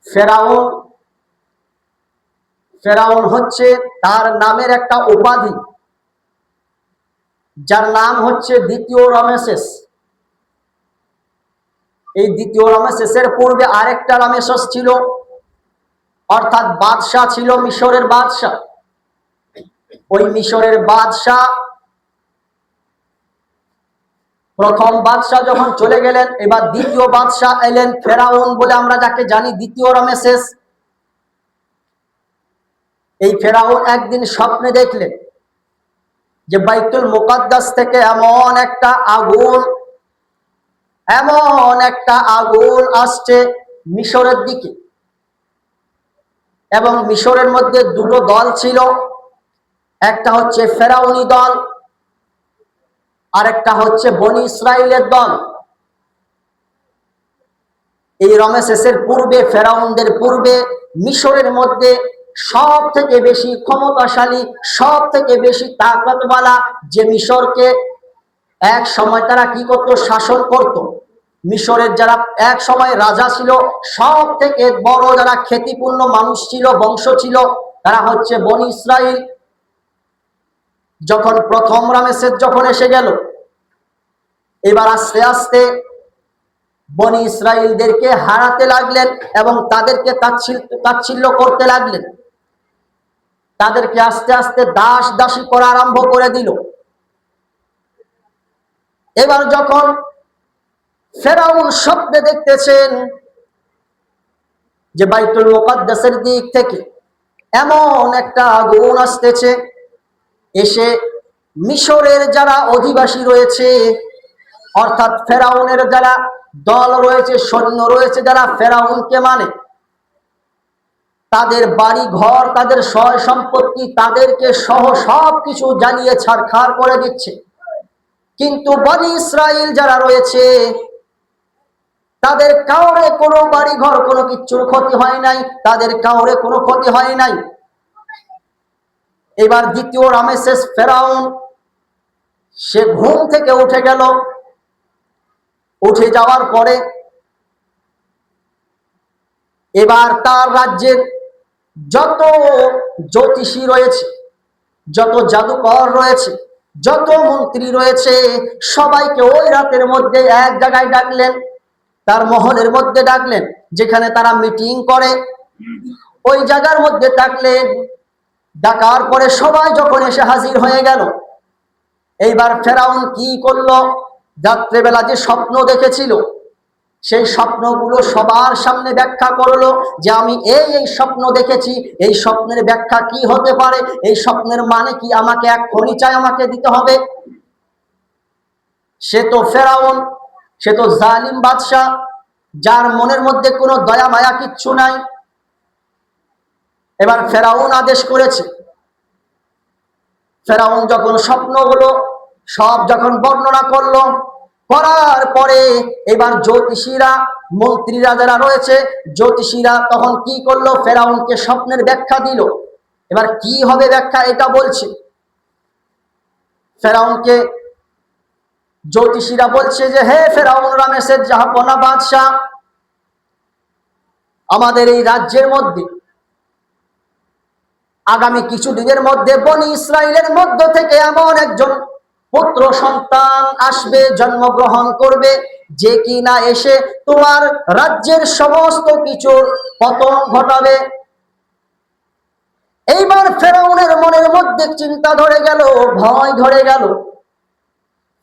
ফেরাউন ফেরাউন হচ্ছে তার নামের একটা উপাধি, যার নাম হচ্ছে দ্বিতীয় রমেসেস। এই দ্বিতীয় রমেসেসের পূর্বে আরেকটা রমেসেস ছিল, অর্থাৎ বাদশাহ ছিল, মিশরের বাদশাহ। ওই মিশরের বাদশাহ, প্রথম বাদশাহ যখন চলে গেলেন, এবার দ্বিতীয় বাদশাহ এলেন, ফেরাউন বলে আমরা যাকে জানি, দ্বিতীয় রমেসেস। এই ফেরাউন একদিন স্বপ্নে দেখলেন যে বাইতুল মুকাদ্দাস থেকে এমন একটা আগুন আসছে মিশরের দিকে, এবং মিশরের মধ্যে দুটো দল ছিল, একটা হচ্ছে ফেরাউনি দল, আর একটা হচ্ছে বনি ইসরাইলের দল। এই রমেসেসের পূর্বে, ফেরাউনদের পূর্বে, মিশরের মধ্যে সব থেকে বেশি ক্ষমতাশালী, সব থেকে বেশি তাকতওয়ালা, যে মিশরকে এক সময় তারা কি করত, শাসন করত। মিশরের যারা এক সময় রাজা ছিল, সব থেকে বড় যারা খ্যাতিপূর্ণ মানুষ ছিল, বংশ ছিল, তারা হচ্ছে বনি ইসরাইল। যখন প্রথম রামেসেস যখন এসে গেল, এবার আস্তে আস্তে বনি ইসরাইলদেরকে হারাতে লাগলেন এবং তাদেরকে তাচ্ছিল্য করতে লাগলেন। তাদেরকে আস্তে আস্তে দাস দাসী করা আরম্ভ করে দিল। এবার যখন ফেরাউন স্বপ্নে দেখতেছেন যে বাইতুল মুকাদ্দাসের দিক থেকে এমন একটা আগুন আসতেছে, এসে মিশরের যারা অধিবাসী রয়েছে, অর্থাৎ ফেরাউনের যারা দল রয়েছে, সৈন্য রয়েছে, যারা ফেরাউনকে মানে, তাদের বাড়ি ঘর, তাদের সয় সম্পত্তি, তাদেরকে সহ সবকিছু জ্বালিয়ে ছারখার করে দিচ্ছে। কিন্তু বনি ইসরাইল যারা রয়েছে, তাদের কাউরে কোনো বাড়ি ঘর, কোনো কিচ্ছুর ক্ষতি হয় নাই, তাদের কাউরে কোনো ক্ষতি হয় নাই। এবার দ্বিতীয় রামেসেস ফেরাউন, সে ঘুম থেকে উঠে গেল। উঠে যাওয়ার পরে এবার তার রাজ্যের যত জ্যোতিষী রয়েছে, যত জাদুকর রয়েছে, যত মন্ত্রী রয়েছে, সবাইকে ওই রাতের মধ্যে এক জায়গায় ডাকলেন, তার মহলের মধ্যে ডাকলেন, যেখানে তারা মিটিং করে, ওই জায়গার মধ্যে ডাকলেন। ডাকার পরে সবাই যখন এসে হাজির হয়ে গেল, এইবার ফেরাউন কি করলো, রাত্রেবেলা যে স্বপ্ন দেখেছিল, সেই স্বপ্নগুলো সবার সামনে ব্যাখ্যা করলো, যে আমি এই স্বপ্ন দেখেছি, এই স্বপ্নের ব্যাখ্যা কি হতে পারে, এই স্বপ্নের মানে কি, আমাকে এক পরিচয় আমাকে দিতে হবে। সে তো ফেরাউন, সে তো জালিম বাদশাহ, যার মনের মধ্যে কোনো দয়া মায়া কিচ্ছু নাই। এবার ফেরাউন আদেশ করেছে। ফেরাউন যখন স্বপ্নগুলো সব যখন বর্ণনা করলো, করার পরে এবার জ্যোতিষীরা, মন্ত্রীরা যারা রয়েছে, জ্যোতিষীরা তখন কি করলো, ফেরাউনকে স্বপ্নের ব্যাখ্যা দিল। এবার কি হবে ব্যাখ্যা, এটা বলছে। ফেরাউনকে জ্যোতিষীরা বলছে যে, হে ফেরাউন রামেসের জাহাপনা বাদশাহ, আমাদের এই রাজ্যের মধ্যে আগামী কিছু দিনের মধ্যে বনি ইসরাইলের মধ্য থেকে এমন একজন পুত্র সন্তান আসবে, জন্মগ্রহণ করবে, যে কিনা এসে তোমার রাজ্যের সমস্ত কিছুর পতন ঘটাবে। এইবার ফেরাউনের মনের মধ্যে চিন্তা ধরে গেল, ভয় ধরে গেল।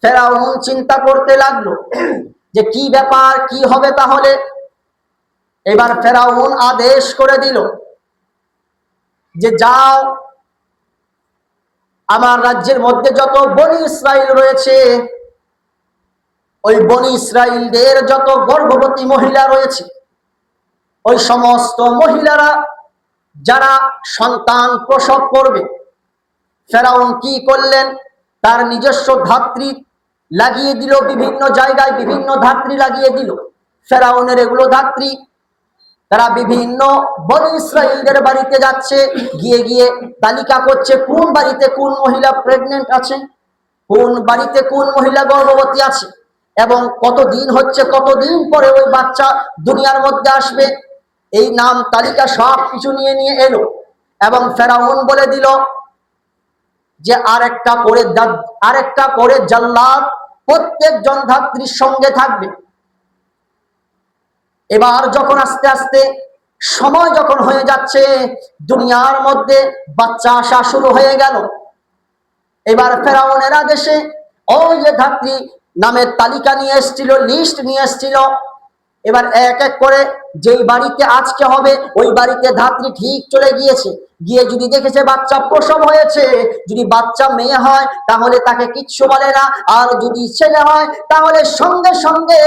ফেরাউন চিন্তা করতে লাগলো যে কি ব্যাপার, কি হবে তাহলে। এবার ফেরাউন আদেশ করে দিল যে যাও, আমার রাজ্যের মধ্যে যত বনি ইসরাইল রয়েছে, ওই বনি ইসরাইলদের যত গর্ভবতী মহিলা রয়েছে, ওই সমস্ত মহিলারা যারা সন্তান প্রসব করবে, ফেরাউন কি করলেন, তার নিজস্ব ধাত্রী লাগিয়ে দিল, বিভিন্ন জায়গায় বিভিন্ন ধাত্রী লাগিয়ে দিল। ফেরাউনের এগুলো ধাত্রী, তারা বিভিন্ন বনি ইসরাইলদের বাড়িতে যাচ্ছে, গিয়ে গিয়ে তালিকা করছে কোন বাড়িতে কোন মহিলা প্রেগনেন্ট আছে, কোন বাড়িতে কোন মহিলা গর্ভবতী আছে, এবং কতদিন হচ্ছে, কতদিন পরে ওই বাচ্চা দুনিয়ার মধ্যে আসবে। এই নাম তালিকা সব কিছু নিয়ে নিয়ে এলো এবং ফেরাউন বলে দিল যে আরেকটা করে জাল্লাদ প্রত্যেকজন ধাত্রীর সঙ্গে থাকবে। এবার যখন আস্তে আস্তে সময় যখন হয়ে যাচ্ছে, দুনিয়ার মধ্যে বাচ্চা আসা শুরু হয়ে গেল। এবার ফেরাউনের আদেশে ওই যে ধাত্রী নামের তালিকা নিয়ে এসেছিল, লিস্ট নিয়ে এসেছিল, এবার এক এক করে যেই বাড়িতে আজকে হবে ওই বাড়িতে ধাত্রী ঠিক চলে গিয়েছে। গিয়ে যদি দেখেছে বাচ্চা প্রসব হয়েছে, যদি বাচ্চা মেয়ে হয় তাহলে তাকে কিচ্ছু বলে না, আর যদি ছেলে হয় তাহলে সঙ্গে সঙ্গে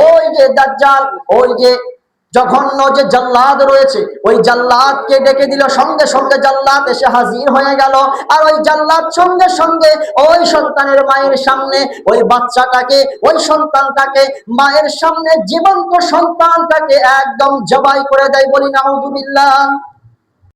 ওই যে দাজ্জাল, ওই যে জঘন্য যে জাল্লাদ রয়েছে ওই জাল্লাদকে ডেকে দিল। সঙ্গে সঙ্গে জাল্লাদ এসে হাজির হয়ে গেল, আর ওই জাল্লাদ সঙ্গে সঙ্গে ওই সন্তানের মায়ের সামনে ওই বাচ্চাটাকে, ওই সন্তানটাকে মায়ের সামনে, জীবন্ত সন্তানটাকে একদম জবাই করে দেয়। বলি নাউজুবিল্লাহ।